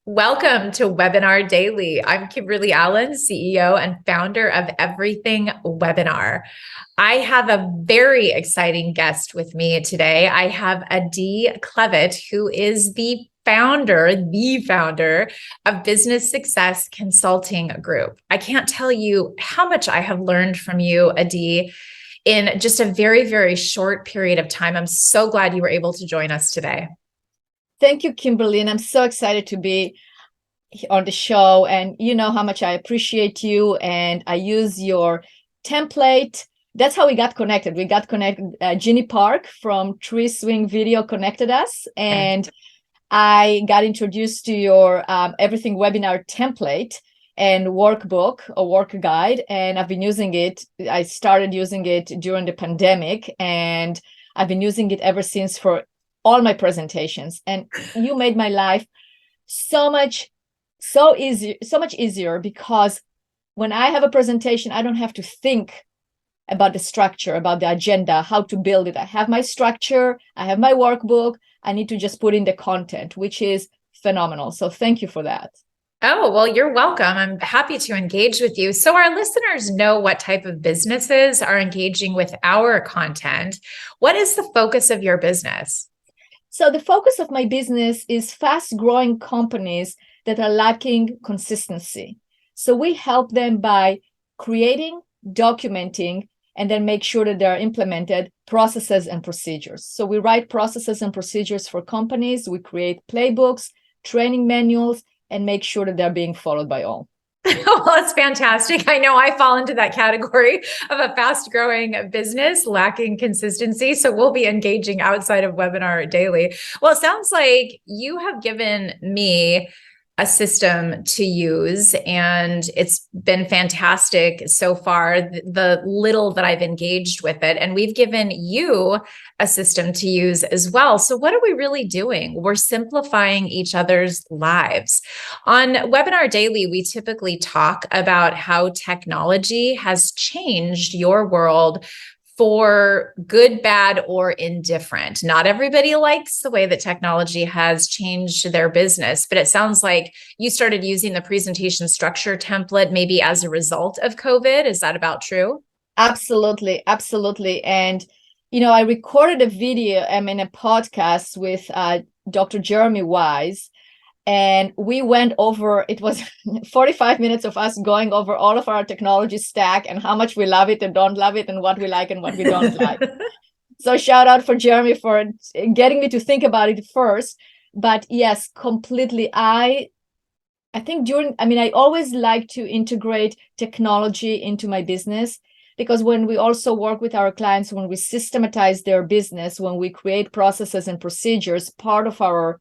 Welcome to Webinar Daily. I'm Kimberli Allen, CEO and founder of Everything Webinar. I have a very exciting guest with me today. I have Klevit, who is the founder of Business Success Consulting Group. I can't tell you how much I have learned from you, Adi, in just a very, very short period of time. I'm so glad you were able to join us today. Thank you, Kimberli, and I'm so excited to be on the show. And you know how much I appreciate you, and I use your template. That's how we got connected. We got connected. Jeany Park from Tree Swing Video connected us, and I got introduced to your Everything Webinar template and workbook or work guide, and I've been using it. I started using it during the pandemic, and I've been using it ever since for all my presentations. And you made my life so much easier, because when I have a presentation, I don't have to think about the structure, about the agenda, how to build it. I have my structure, I have my workbook. I need to just put in the content, which is phenomenal. So thank you for that. Oh, well, you're welcome. I'm happy to engage with you. So our listeners know what type of businesses are engaging with our content. What is the focus of your business? So the focus of my business is fast-growing companies that are lacking consistency. So we help them by creating, documenting, and then make sure that they are implemented processes and procedures. So we write processes and procedures for companies. We create playbooks, training manuals, and make sure that they're being followed by all. Well, that's fantastic. I know I fall into that category of a fast-growing business lacking consistency. So we'll be engaging outside of Webinar Daily. Well, it sounds like you have given me a system to use, and it's been fantastic so far, the little that I've engaged with it. And we've given you a system to use as well. So what are we really doing? We're simplifying each other's lives. On Webinar Daily, we typically talk about how technology has changed your world for good, bad, or indifferent. Not everybody likes the way that technology has changed their business, but it sounds like you started using the presentation structure template maybe as a result of COVID. Is that about true? Absolutely, absolutely. And, you know, I recorded a video, a podcast with Dr. Jeremy Wise, and we went over, it was 45 minutes of us going over all of our technology stack and how much we love it and don't love it and what we like and what we don't like. So shout out for Jeremy for getting me to think about it first. But yes, completely. I think I always like to integrate technology into my business, because when we also work with our clients, when we systematize their business, when we create processes and procedures, part of our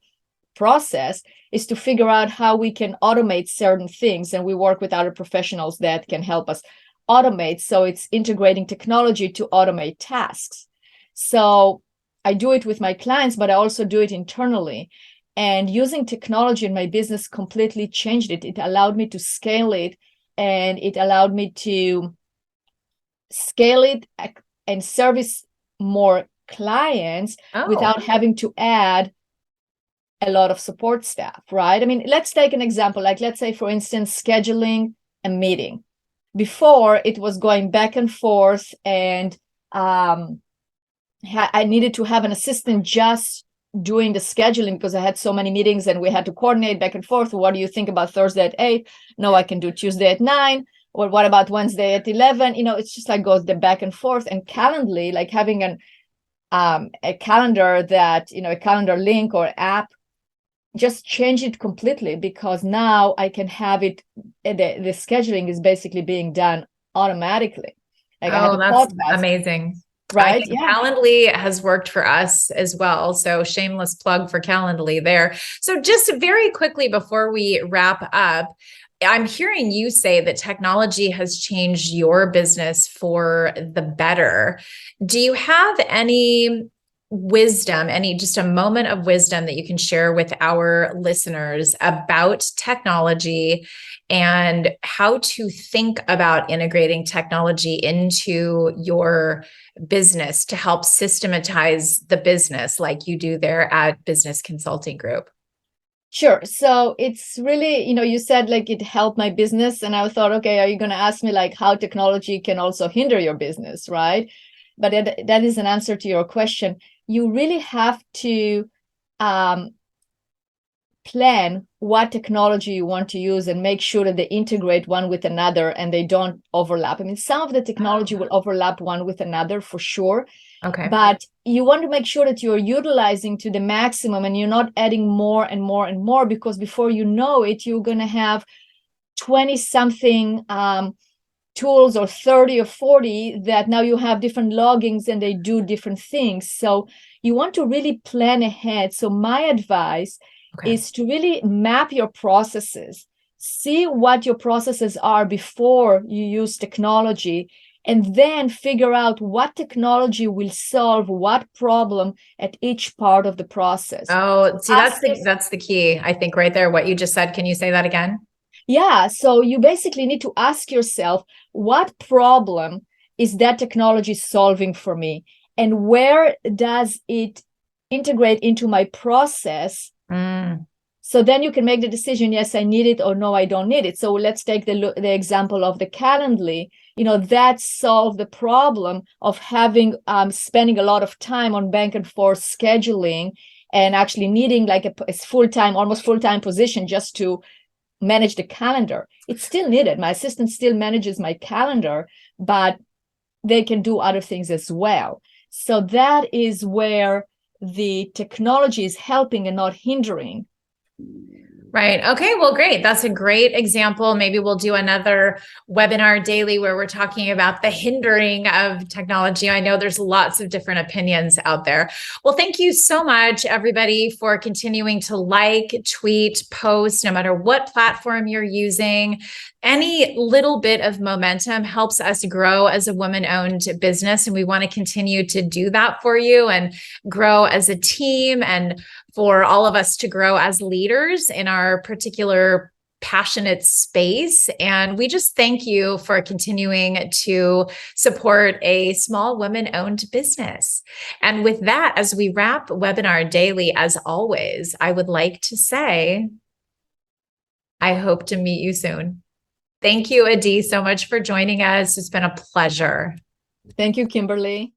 process is to figure out how we can automate certain things. And we work with other professionals that can help us automate. So it's integrating technology to automate tasks. So I do it with my clients, but I also do it internally. And using technology in my business completely changed it. It allowed me to scale it, and it allowed me to scale it and service more clients without having to add a lot of support staff, right? I mean, let's take an example. Like, let's say, for instance, scheduling a meeting. Before, it was going back and forth, and I needed to have an assistant just doing the scheduling because I had so many meetings and we had to coordinate back and forth. What do you think about Thursday at 8? No, I can do Tuesday at 9. Or what about Wednesday at 11? You know, it's just like goes the back and forth. And Calendly, like having a calendar that, you know, a calendar link or app, just change it completely, because now I can have it, the scheduling is basically being done automatically. Like that's amazing. Right? Yeah. Calendly has worked for us as well. So shameless plug for Calendly there. So just very quickly before we wrap up, I'm hearing you say that technology has changed your business for the better. Do you have any wisdom, just a moment of wisdom that you can share with our listeners about technology and how to think about integrating technology into your business to help systematize the business like you do there at Business Consulting Group? Sure. So it's really, you said like it helped my business. And I thought, okay, are you going to ask me like how technology can also hinder your business, right? But that is an answer to your question. You really have to um, plan what technology you want to use and make sure that they integrate one with another and they don't overlap. I mean, some of the technology will overlap one with another for sure. Okay. But you want to make sure that you're utilizing to the maximum and you're not adding more and more and more, because before you know it, you're going to have 20 something tools, or 30 or 40, that now you have different logins and they do different things. So you want to really plan ahead. So my advice is to really map your processes, see what your processes are before you use technology, and then figure out what technology will solve what problem at each part of the process. Oh, see, Ask that's the key, I think, right there. What you just said. Can you say that again? Yeah, so you basically need to ask yourself, what problem is that technology solving for me? And where does it integrate into my process? So then you can make the decision, yes, I need it, or no, I don't need it. So let's take the example of the Calendly. That solved the problem of having spending a lot of time on back and forth scheduling, and actually needing like a full-time, almost full-time position just to manage the calendar. It's still needed. My assistant still manages my calendar, but they can do other things as well. So that is where the technology is helping and not hindering. Right. Okay. Well, great. That's a great example. Maybe we'll do another webinar daily where we're talking about the hindering of technology. I know there's lots of different opinions out there. Well, thank you so much, everybody, for continuing to like, tweet, post, no matter what platform you're using. Any little bit of momentum helps us grow as a woman-owned business. And we want to continue to do that for you and grow as a team, and for all of us to grow as leaders in our particular passionate space. And we just thank you for continuing to support a small women-owned business. And with that, as we wrap Webinar Daily, as always, I would like to say, I hope to meet you soon. Thank you, Adi, so much for joining us. It's been a pleasure. Thank you, Kimberly.